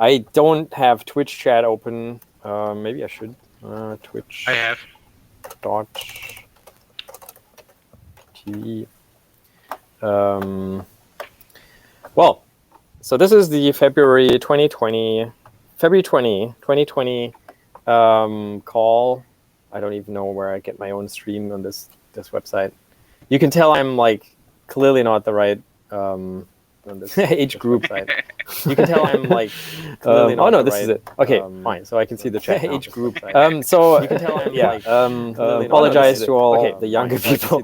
I don't have Twitch chat open. Maybe I should. Twitch. I have. .tv. Well, so this is the February 2020 call. I don't even know where I get my own stream on this website. You can tell I'm like clearly not the right on this age group, right? You can tell I'm like clearly not this is it. Okay, fine. So I can see the chat age group. Right? So you can tell I'm like apologize to all the younger people.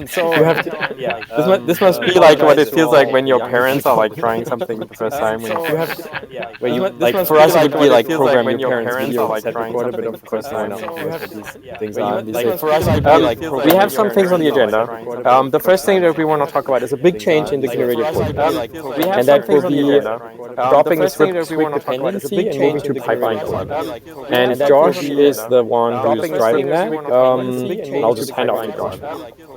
So you have to, this must be like what it feels like when your parents are like trying something for the first time. When you have to, where you like for us it would be like program your parents' video are like trying something for the first time. Things are like for us it would be like we have some things on the agenda. The first thing that we want to talk about is a big change in the GNU radio code. And that will be dropping the script swig dependency and moving to pipeline code. And Josh is the one who's driving that. I'll just hand off to Josh.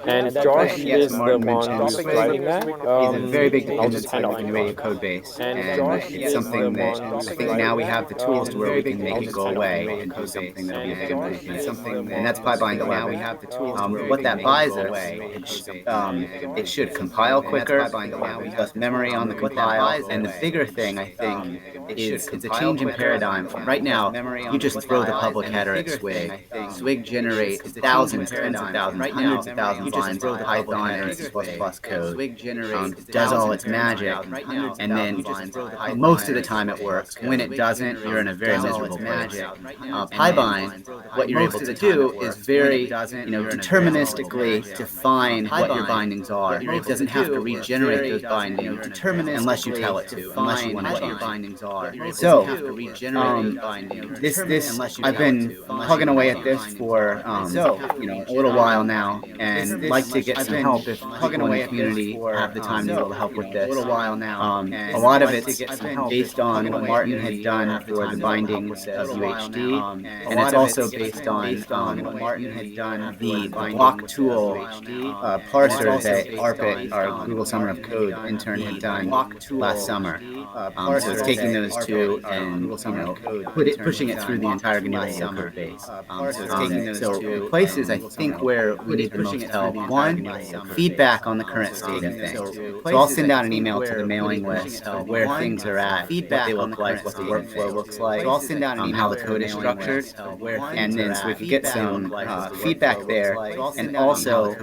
And Josh is the one who's driving that. He's a very big dependency on the radio code base. And it's something that I think now we have the tools to where we can make it go away and do something that'll be good. And that's pipeline code. Now we have the tools. What that buys us, it should compile quicker, less memory on the compile, and the bigger thing I think is it's a change in paradigm. Right now, you just throw the public header at Swig. Swig generates thousands, tens of thousands, hundreds of thousands of lines of Python and C++ code. Does all its magic, and then most of the time it works. When it doesn't, you're in a very miserable place. Pybind, what you're able to do is very, deterministically define what your bindings are. It doesn't have to regenerate those bindings unless you tell it to, unless you want to change bindings are. So, this I've been plugging away at this for a little while now, and like to get some help if people in the community have the time to be able to help with this. A lot of it's based on what Martin had done for the bindings of UHD, and it's also based on what Martin had done the block tool parser that ARPIT, our Google Summer of Code intern, had done last summer. So it's taking those two and pushing it through the entire GNU code base. So places I think where we need the most help. One, feedback on the current state of things. So I'll send out an email to the mailing list of where things are at, what they look like, what the workflow looks like, so I'll send out an email how the code is structured, and then so we can get some feedback there. And also,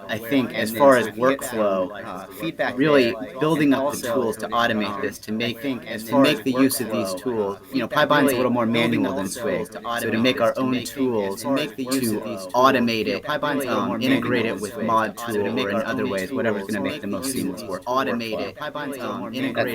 I think as far as workflow, really building up the tools to automate this, to make the use of these tools. Pybind's a little more manual than Swig, so to make our own tools to automate it, integrate it with mod tool or in other ways, whatever's going to make the most seamless work. Automate it.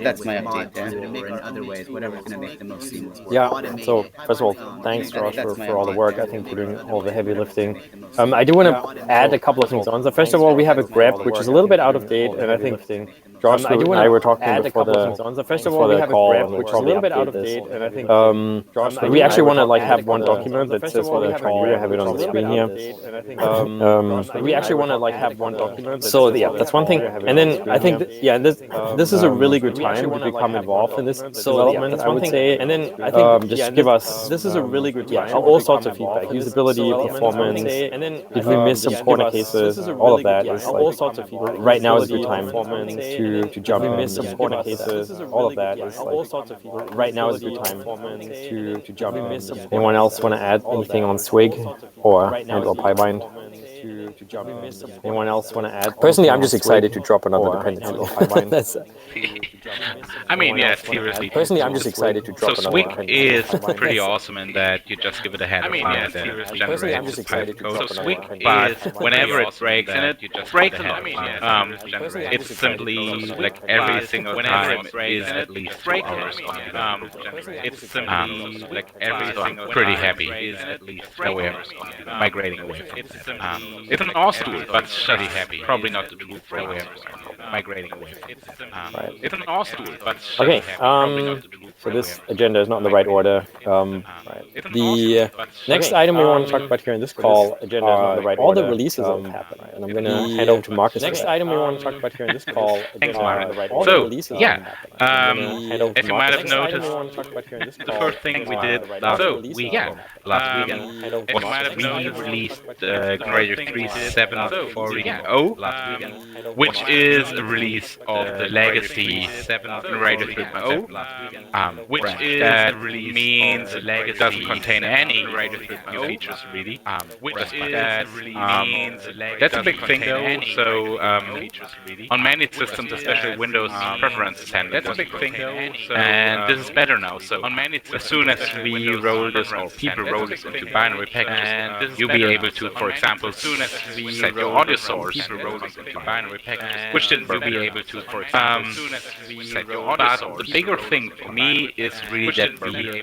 That's my update there. In other ways, whatever's going to make the most seamless work. Yeah. So first of all, thanks Josh for all the work. I think for doing all the heavy lifting. I do want to add a couple of things on. So first of all, we have a grep which is a little bit out of date, and I think Josh and I were talking before the first of all, we have a grep which is a little bit out of date, and I think we actually want to have one document that says what I tried. I have it on the screen here. We actually want to have one document. So yeah, that's one thing. And then I think this is a really good time to become involved in this development. I would say. And then I think just give us this is a really good time. All sorts of feedback, usability, performance. And then did we miss some corner cases? All of that is all sorts of feedback. Right now is a good time to jump in. Miss some corner cases. All of that is all sorts of feedback. Right now is a good time to jump in. Anyone else want to add anything on Swig or Pybind? Anyone else want to add? Personally, I'm just excited to drop another dependency. I mean, yeah, seriously. Personally, I'm just excited to drop another dependency. So Swig is pretty awesome in that you just give it a head of time that generates the Python code. So Swig is, whenever it breaks in it, you just breaks ahead of time. It's simply like every single time is at least 2 hours. It's simply like every single pretty happy. Is at least away migrating away from it. It's an awesome tool, but pretty happy. Probably not the tool for awareness. Migrating away from it. It's an awesome tool, but okay. So this agenda is not in the right order. The next item we want to talk about here in this call are all the releases that have happened. And I'm going to hand over to Marcus. Next item we want to talk about here in this call are all the releases that have happened. As you might have noticed, the first thing we did last week was we released Generator 3.7.4.0, which is a release of the legacy Generator 3.0, which means it doesn't contain any new features really. That's a big thing though. So on many systems, especially Windows preferences handling, that's a big thing though. And this is better now. So as soon as we roll this or people roll this into binary packages, you'll be able to, for example, set your audio source, which didn't be able to, for example, set your audio source. But the bigger thing for me is really that we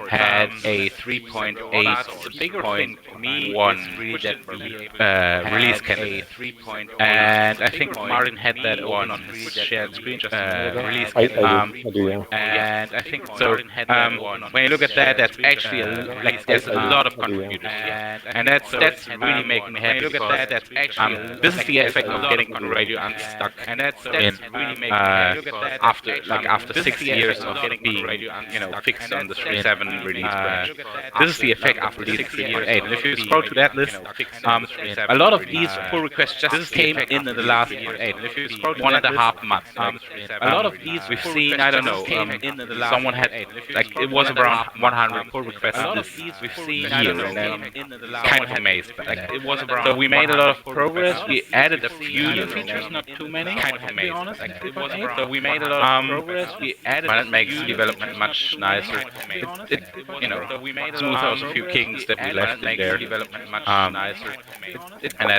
had a 3.8.1 release candidate, and I think Martin had that on his shared screen. Just release candidate. I do, yeah. And I think so. When you look at that, that's actually there's a lot of contributors here, and that's really making me happy. Because this is the effect of getting on radio unstuck, and that's really making me happy. After 6 years of being fixed on the 3.7 release branch, this is the effect after these 3.8. And if you scroll to that list, a lot of these pull requests just came in the last 3.8. And if you scroll to 1.5 months, a lot of these we've seen. I don't know. Someone had it was around 100 pull requests this year, and I'm kind of amazed. It was around. So we made a lot of progress. We added a few new features, not too many. Kind of amazed. So we made a lot of progress. We added. But it makes development much nicer. It smooth out a few kinks that we left in there. And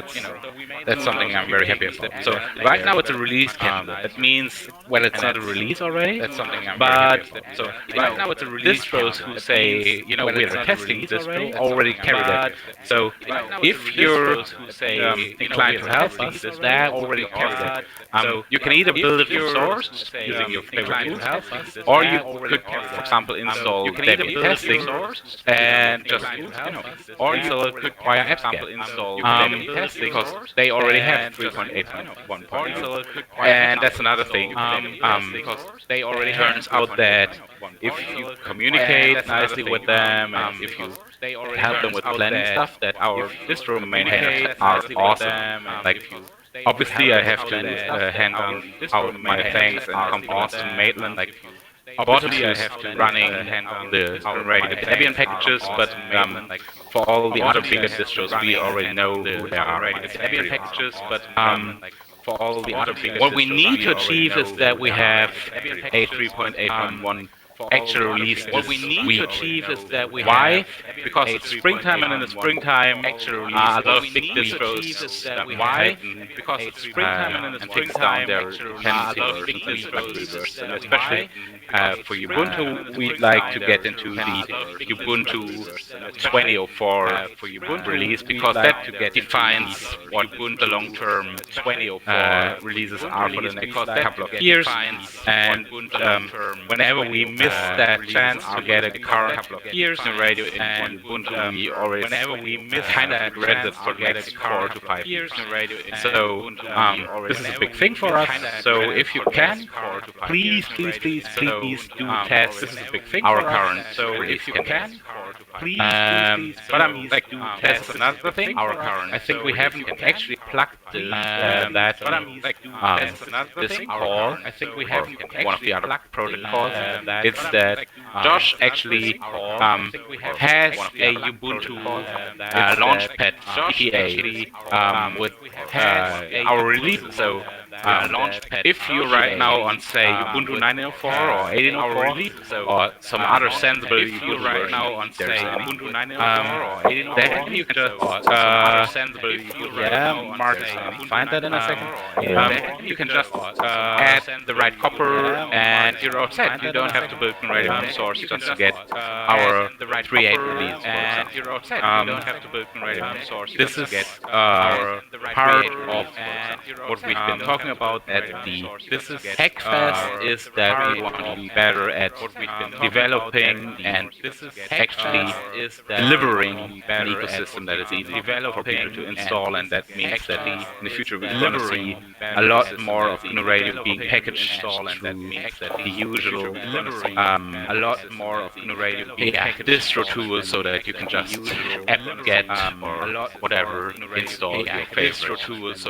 that's something I'm very happy about. So right now it's a release candidate. That means it's not a release already. That's something I'm very happy about. So right now it's a release. Distros who say we're testing distro already carry that. So if you're inclined to help us, that already carry that. You can either build it from source using your favorite tools, or you could, for example, install Debian testing and just or you could via apt-get install Debian testing because they already have 3.8.1. And that's another thing. Because they already turns out that if you communicate nicely with them and if you help them with planning stuff, that our distro maintainers are awesome. Obviously, I have to hand out my thanks and compliments to Maitland. Obviously, I have to running the Debian packages, but for all the other bigger distros, we already know who they are. Debian packages, but for all the other bigger what we need to achieve is that we have a 3.8.1 actual release. What we need to achieve is that we why? Because it's springtime, and in the springtime, actual release. A lot of big distros. Why? Because it's springtime, and in the springtime, there are dependency versions, and especially for Ubuntu, we'd like to get into the Ubuntu 20.04 release because that defines what the long-term 20.04 releases are for the next couple of years. And whenever we miss that chance to get a current couple of years in radio in Ubuntu, we always kind of regret it for the next 4 to 5 years in radio. So this is a big thing for us. So if you can, please do test. This is a big thing our current. So if you can, please. But I'm do test another thing. Our current. I think we haven't actually plugged that. But I'm this call. I think we haven't one of the other protocols. It's that Josh actually has a Ubuntu Launchpad ETA with our release. So if you right now on say Ubuntu 9.04 or 18.04 or some other sensible Ubuntu right now on say Ubuntu 9.04 or 18.04, then you can just Marcus, find that in a second. You can just add the right copper and you're all set. You don't have to build a radio source just to get our 3.8 release. And you're all set. You don't have to build a radio source. This is part of what we've been talking about that this is Hackfest is that we want to be better at developing and actually delivering an ecosystem that is easy for people to install, and that means that in the future we're going to see a lot more of GNU Radio being packaged through the usual distro tools, so that you can just apt-get or whatever install your favorite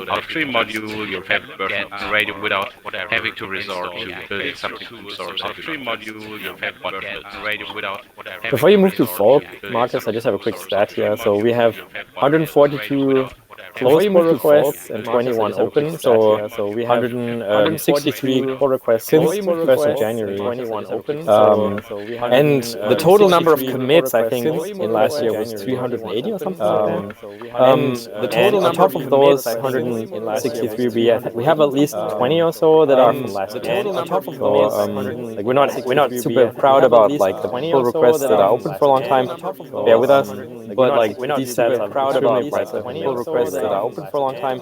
out-of-tree module, your favorite version of GNU Radio, without having to resort to building something from source. Before you move to Folk, Marcus, I just have a quick stat here. So we have 142 closed pull requests and 21 open. So we have 163 pull requests since 1st of January. And the total number of commits, I think, in last year was 380 or something. And on top of those 163, we have at least 20 or so that are from last year. On top of those, like we're not super proud about like the pull requests that are open for a long time. Bear with us, but like these stats are proud about like the pull requests that are open for a long time.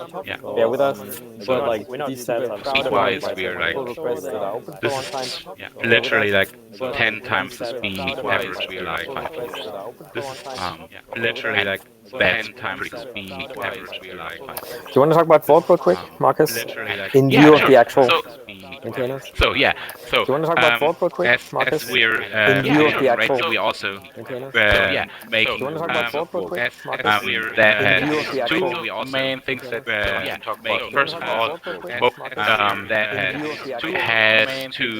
Bear with us, but like these stats are proud about like the pull requests that are open for a long time. Literally like 10 times the speed average we like 5 years. Literally like that's pretty speed average we like 5 years. Do you want to talk about Vault real quick, Marcus? In view of the actual maintainers? So yeah. So do you want to talk about Vault real quick, Marcus? As we're in view of the actual we also maintainers? making do you want to talk about Vault real quick, Marcus? That has two main things that talk about. First of all, that has two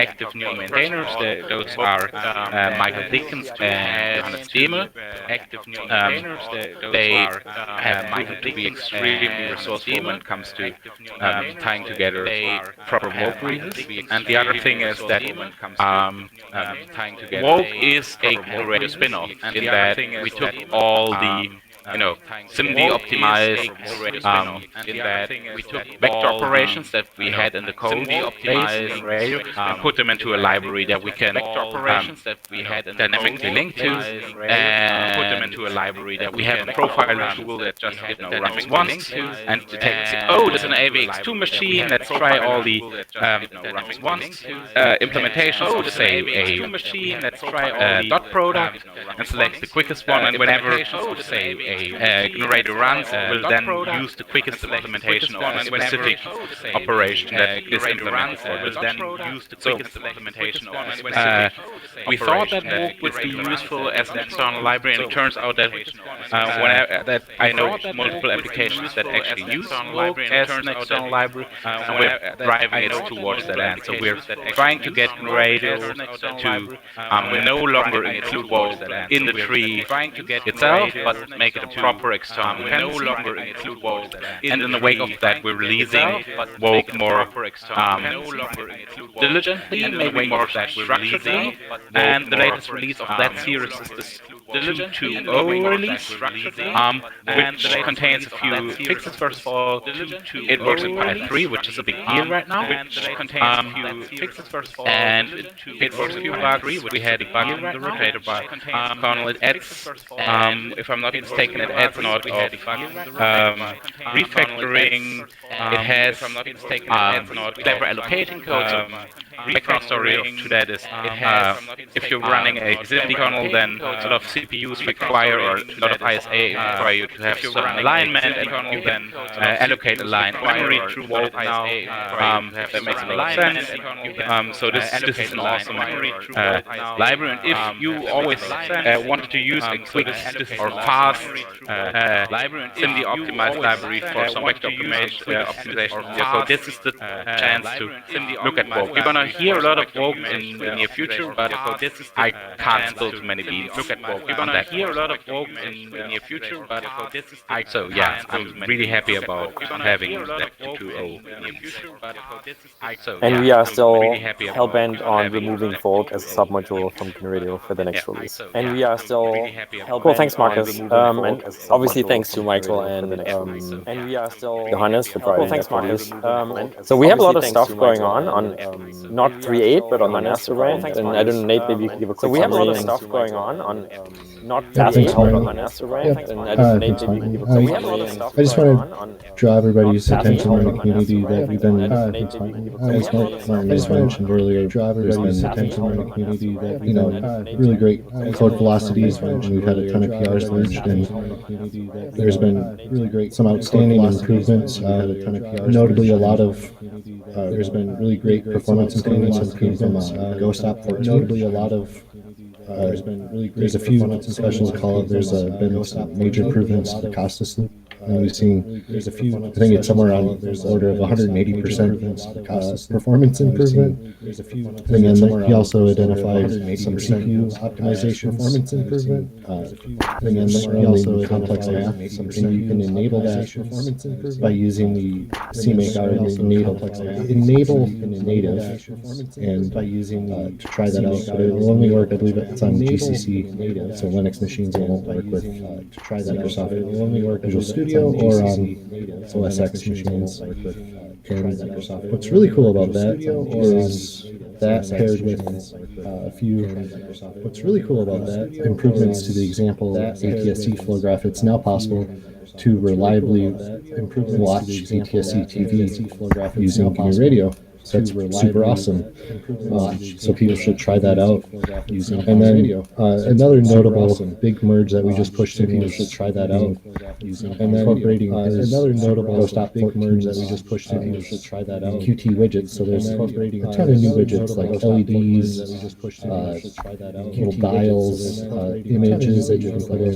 active new maintainers. Those are Michael Dickens and Johannes Dehme. They have proven to be extremely resourceful when it comes to tying together proper Vogue releases. And the other thing is that Vogue is a GNU Radio spin-off, in that we took all the SIMD optimized vector operations that we had in the code base radio and put them into a library that we can dynamically link to, and put them into a library that we have a profiler tool that just runs once and detects, oh, there's an AVX2 machine, let's try all the implementations of, say, a dot product, and select the quickest one, and whenever, say, GNU Radio runs, will then use the quickest implementation of a specific operation that is implemented for. We thought that Vogue would be useful as an external library, and it turns out that I know multiple applications that actually use Vogue as an external library, and we're driving it towards that end. So we're trying to get GNU Radio to no longer include Vogue in the tree itself, but make it a proper external dependency. And in the wake of that, we're releasing Vogue more diligently, maybe more structuredly. And the latest release of that series is this 2.0 release, which contains a few fixes. First of all, it works in Pi 3, which is a big deal right now. And it works in Pi 3, which we had a bug in the rotator bar kernel. It adds, if I'm not mistaken, it adds not of refactoring. It has clever allocating code. Background story to that is, if you're running a XIMD kernel, then a lot of CPUs require, or a lot of ISA require you to have certain alignment, and you can allocate a line of memory through Vogue now. That makes a lot of sense. So this is an awesome library, and if you always wanted to use a quick or fast SIMD optimized library for some vector optimization, so this is the chance to look at Vogue. You're gonna hear a lot of Vogue in the near future, but I can't spill too many beans. Look at Vogue. You're gonna hear a lot of Vogue in the near future, but so yeah, I'm really happy about having that 2.0. And we are still hell-bent on removing Vogue as a submodule from GNU Radio for the next release. And we are still cool. Thanks, Marcus. And obviously, thanks to Michael and we are still Johannes for driving. Thanks, Marcus. So we have a lot of stuff going on not not 3.8, but on my master branch. And I don't know, Nate, maybe you can give a quick summary. So we have a lot of stuff going on not fast help on my master branch. And I don't know, Nate, maybe you can give a quick summary. I just want to draw everybody's attention in the community that we've been, as Martin mentioned earlier, draw everybody's attention in the community that, really great code velocities, and we've had a ton of PRs launched, and there's been really great, some outstanding improvements, notably a lot of, there's been really great performance improvements from GoStop 14. Notably a lot of, there's a few special call out. There's been some major improvements to the Costas loop. And we've seen, I think it's somewhere on the order of 180% performance improvement. And then he also identified some CPU optimization performance improvement. And then he also complex math, and you can enable that by using the CMake enable native, and by using to try that out. But it will only work, I believe it's on GCC native, so Linux machines. It won't work with Microsoft. It will only work Visual Studio or on OS X machines. And what's really cool about that is that paired with a few improvements to the example ATSC flow graph, it's now possible to reliably watch ATSC TV using GNU Radio. So that's super awesome. So people should try that out. And then another notable big merge that we just pushed in was incorporating another notable big merge that we just pushed in was Qt widgets. So there's incorporating a ton of new widgets like LEDs, little dials, images that you can put in,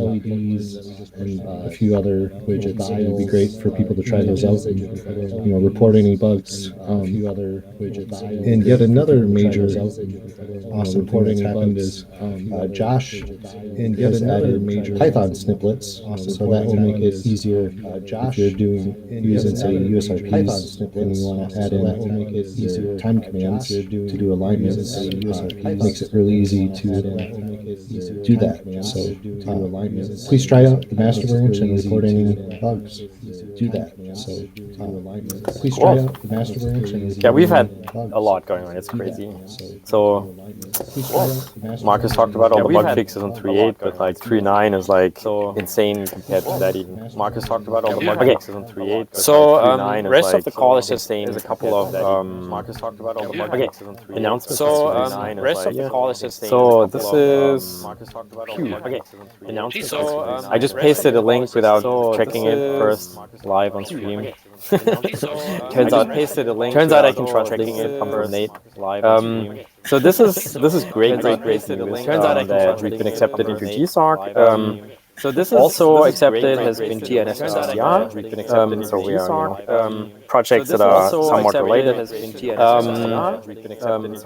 and a few other widgets. It would be great for people to try those out and report any bugs. And yet another major awesome thing that's happened is Josh has added major Python snippets, so that will make it easier if you're using say USRPs and you want to add in time commands to do alignments. It makes it really easy to do that. So please try out the master branch and report any bugs. Do that. So please try out the master branch and we've had a lot going on. It's crazy. So Marcus talked about all the bug fixes on 3.8, but like 3.9 is like so insane compared to that even. Marcus talked about all the bug fixes on 3.8. So rest of the call is just saying there's a couple of Marcus talked about all the bug fixes on 3.8. Announcements. So rest of the call is just saying. So this is announcements. I just pasted a link without checking it first live on stream. Turns out I can trust checking it from Nate live. So this is great news. Turns out that we've been accepted into GSOC. So this is also accepted has been GNSSCR. So we are projects that are somewhat related. So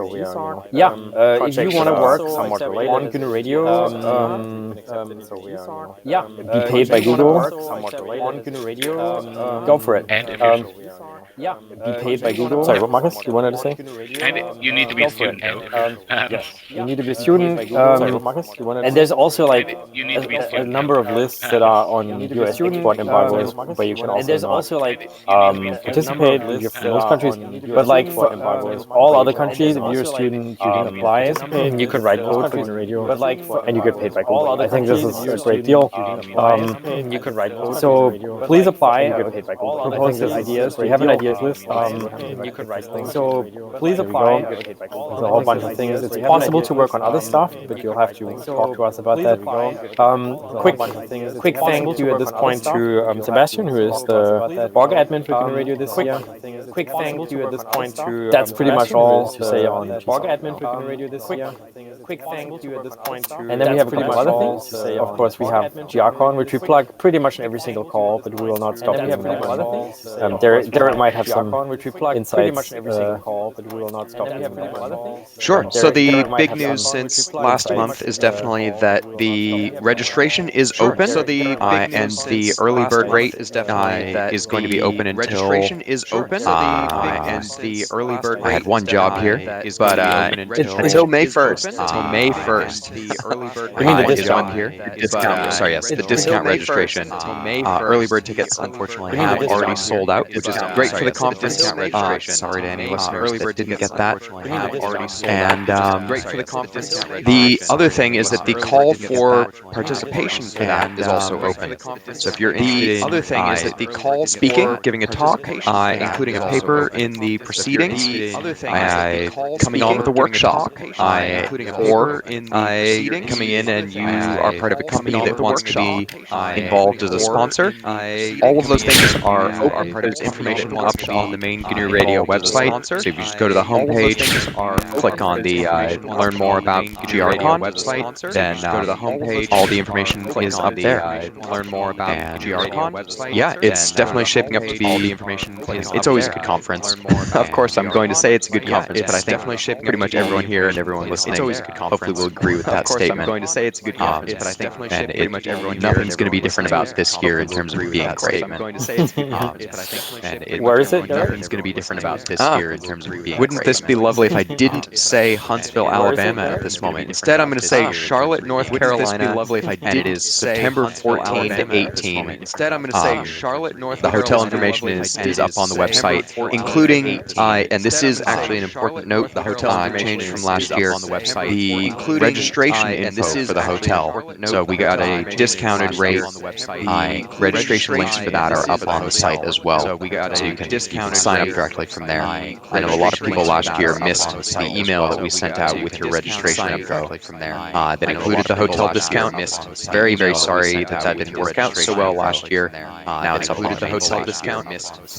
we are if you want to work somewhat related on GNU Radio, be paid by Google on GNU Radio. Go for it. Be paid by Google. Sorry, what, Marcus? You wanted to say? And you need to be a student, though. Yes, you need to be a student. Sorry, what, Marcus? You wanted to say? And there's also like a number of lists that are on US export embargoes where you can also participate in those countries. But like for all other countries, if you're a student, you can apply and you can write code for GNU Radio. But like and you get paid by Google. I think this is a great deal. You can write code. So please apply. You get paid by Google. Propose ideas. We have an ideas list. You can write things. So please apply. There's a whole bunch of things. It's possible to work on other stuff, but you'll have to talk to us about that. Quick thank you at this point to Sebastian, who is the blog admin for GNU Radio this year. Quick thank you at this point to that's pretty much all to say on blog admin for GNU Radio this year. Quick thank you at this point to and then we have pretty much other things to say. Of course, we have GRCon, which we plug pretty much in every single call, but we will not stop doing that. Derek might have some insights. Sure. So the big news since last month is definitely that the registration is open. So and the early bird rate is definitely is going to be open until registration is open. And the early bird rate. I had one job here, but until May 1st. until May 1st. The early bird You mean the discount discount? here? Discount. Sorry, yes, the discount registration. Early bird tickets unfortunately have already sold out, which is great for the conference. Sorry to any listeners that didn't get that. And great for the conference. The other thing is that the call for participation for that is also open. So if you're interested in speaking, giving a talk, including a paper in the proceedings, coming on with a workshop, or coming in and you are part of a company that wants to be involved as a sponsor, all of those things are open. There's information up on the main GNU Radio website. So if you just go to the homepage, click on the learn more about GRCon, then all the information is up there. Learn more about GRCon. Yeah, it's definitely shaping up to be. It's always a good conference. Of course, I'm going to say it's a good conference, but I think pretty much everyone here and everyone listening hopefully will agree with that statement. I'm going to say it's a good conference, but I think pretty much everyone nothing's going to be different about this year in terms of being great. I'm going to say it's a good conference, but I think Where is it? nothing's going to be different about this year in terms of being great. Wouldn't this be lovely if I didn't say Huntsville, Alabama at this moment? Instead, I'm going to say Charlotte, North Carolina. And it is September 14 to 18. Instead, I'm going to say Charlotte, North Carolina. The hotel information is up on the website, including, and this is actually an important note, the hotel changed from last year, the registration info for the hotel. So we got a discounted rate. Registration links for that are up on the site as well. So you can sign up directly from there. I know a lot of people last year missed the email that we sent out with your registration info that included the hotel discount. Very, very sorry that didn't work out so well last year. Now it's included the hotel discount.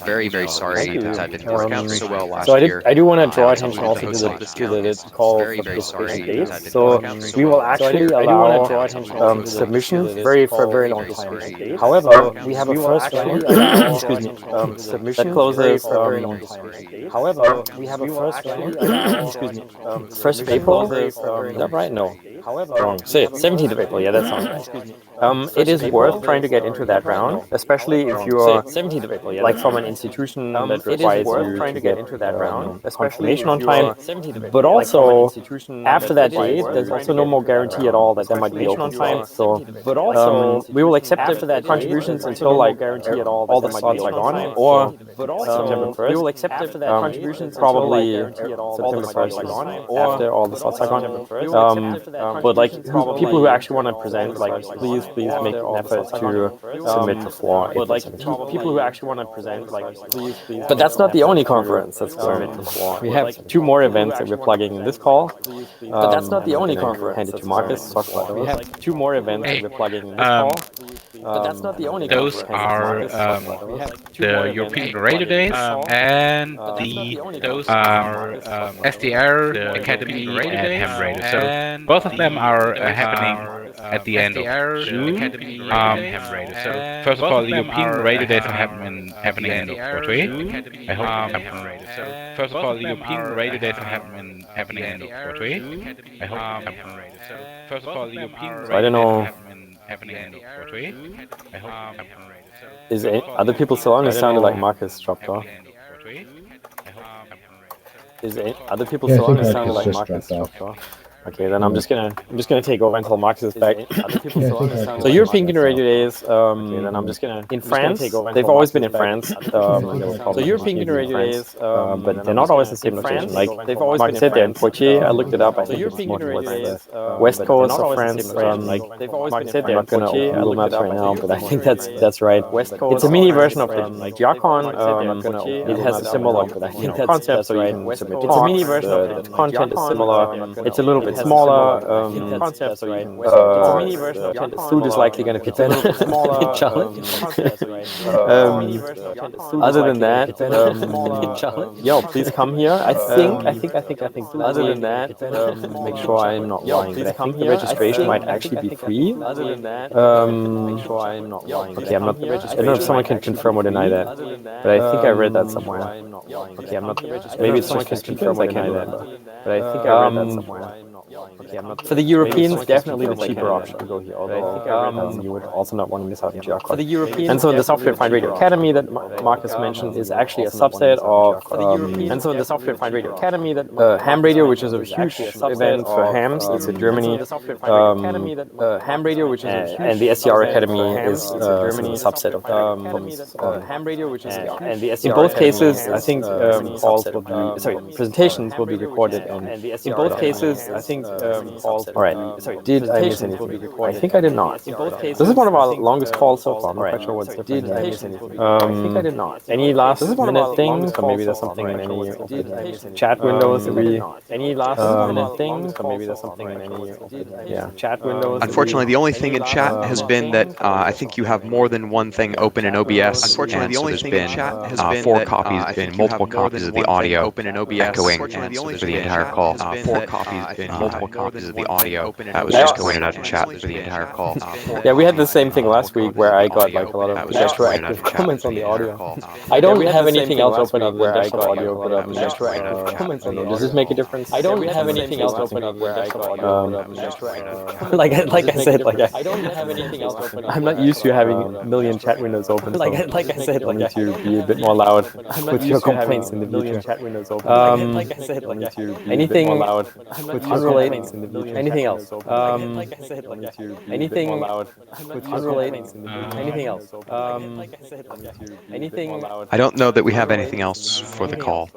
Very, very sorry that didn't work out so well last year. So I do want to draw attention also to the call for participation dates. So we will actually allow submissions for a very long time. However, we have a first round. Excuse me. That closes. However, we have a first round. Excuse me. 1st of April. Is that right? No. Wrong. 17th of April. Yeah, that sounds right. It is worth trying to get into that round, especially if you are 17th of April. Yeah, like from an institution that requires you to get into that round, confirmation on time. But also after that date, there's also no more guarantee at all that there might be open time. So, we will accept after that contributions until like guarantee at all the slots are gone, or September 1st. We will accept after that contributions probably September 1st after all the slots are gone. But like people who actually want to present, like please make an effort to submit before. But like people who actually want to present, like please. But that's not the only conference that's going on. We have 2 more events that we're plugging in this call. But that's not the only conference. Hand it to Marcus. Talk about it. We have 2 more events that we're plugging in this call. But that's not the only those conference. the European Radio Days and those are SDR, the Academy, and Ham Radio. So both of them are happening at the end of June. So first of all, the European Radio Days are happening end of Q3. I hope. So first of all, the European Radio Days are happening end of Q3. I hope. So first of all, the European I don't know. happening end of Q3. I hope. Is other people still on? It sounded like Marcus dropped off. Is other people Yeah, I still on? think It sounded like Marcus Marcus just dropped dropped off. Okay, then I'm just gonna take over until Marcus is back. Yeah, I think So European GNU Radio Days. Okay, then I'm just gonna in France. They've always been in France. So European GNU Radio Days, but they're not always the same location. Like they've always been said they're in Poitiers. I looked it up. I think it's more towards the west coast of France. Like they've always been said they're in Poitiers. I looked it up right now, but I think that's right. West coast. It's a mini version of the like GRCon. It has a similar concept, so you can submit talks. It's a mini version of the content is similar. It's a little bit smaller. Concept, right? Food is likely going to be better. Challenge. Other than that, yo, please come here. I think. Other than that, make sure I'm not lying. But I think the registration might actually be free. Other than that, make sure I'm not lying. Okay, I'm not. I don't know if someone can confirm or deny that, but I think I read that somewhere. Okay, I'm not. Maybe someone can confirm or deny that, but I think I read that somewhere. Okay, I'm not. For the Europeans, definitely the cheaper option to go here. Although you would also not want to miss out on GR Code. For the Europeans, and so the Software Defined Radio Academy that Marcus mentioned is actually a subset of. And so in the Software Defined Radio Academy that Ham Radio, which is a huge event for hams, it's in Germany. Ham Radio, which is a huge and the SDR Academy is a subset of that. Ham Radio, which is in both cases, I think calls will be presentations will be recorded, and in both cases, I think calls. All right. Sorry, did I miss anything? I think I did not. In both cases, this is one of our longest calls so far. I'm not quite sure what's different. Did I miss anything? I think I did not. Any last minute things, or maybe there's something in any chat windows that we. Any last minute things, or maybe there's something in any chat windows. Unfortunately, the only thing in chat has been that I think you have more than one thing open in OBS. Unfortunately, the only thing in chat has been four copies, been multiple copies of the audio echoing for the entire call. Four copies, been multiple copies of the audio that was just going out in chat for the entire call. Yeah, we had the same thing last week where I got like a lot of retroactive comments on the audio. I don't have anything else open up where I got audio, but retroactive comments on it. Does this make a difference? I don't have anything else open up where I got audio. Like I said, I don't have anything else open up. I'm not used to having a million chat windows open. Like I said, I need to be a bit more loud with your complaints in the future. Chat windows open. Like I said, I need to be anything more loud with your complaints in the future. Anything else? Like I said, I need to be anything more loud with your complaints in the future. Anything else? Like I said, I need to be anything more loud. I don't know that we have anything else for the call.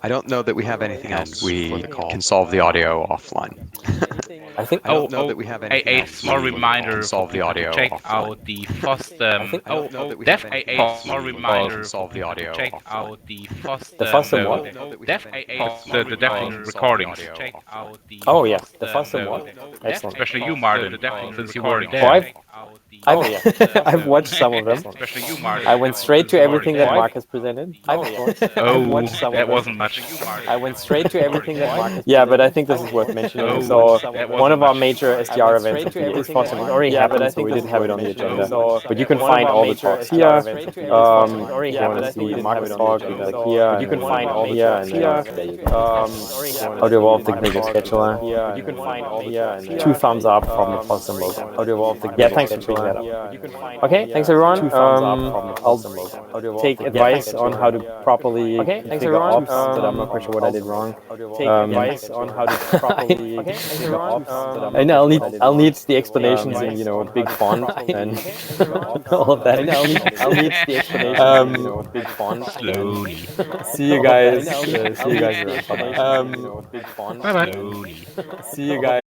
I don't know that we have anything else. We can solve the audio offline. I think. I don't know that we have a small reminder. Solve the audio. Check out the FOSS. Def AA. Small reminder. Solve the audio. Check out the FOSS. The FOSS and what? Def AA. The deaf recordings. Check out the. Oh yeah, the FOSS and what? Excellent. Especially you, Martin, since you were there. I've watched some of them. Especially you, Martin. I went straight to everything that Marcus presented. I've watched some that wasn't much. I went straight to everything that Marcus. Yeah, but I think this is worth mentioning. So one of our major SDR events is FOSS. It already happened, so we didn't have it on the agenda. But you can find all the talks here. If you want to see Marcus talk, you click here. You can find all here and here. Audio Evolve, the Google Scheduler. You can find all here. 2 thumbs up from the FOSS logo. Audio Evolve, yeah, thanks for picking that up. Okay, thanks everyone. I'll take advice on how to properly figure ops, but I'm not quite sure what I did wrong. Take advice on how to properly figure ops, and I'll need the explanations in big font and all of that. I'll need the explanation big font. Slowly. See you guys. See you guys around. Bye bye. See you guys.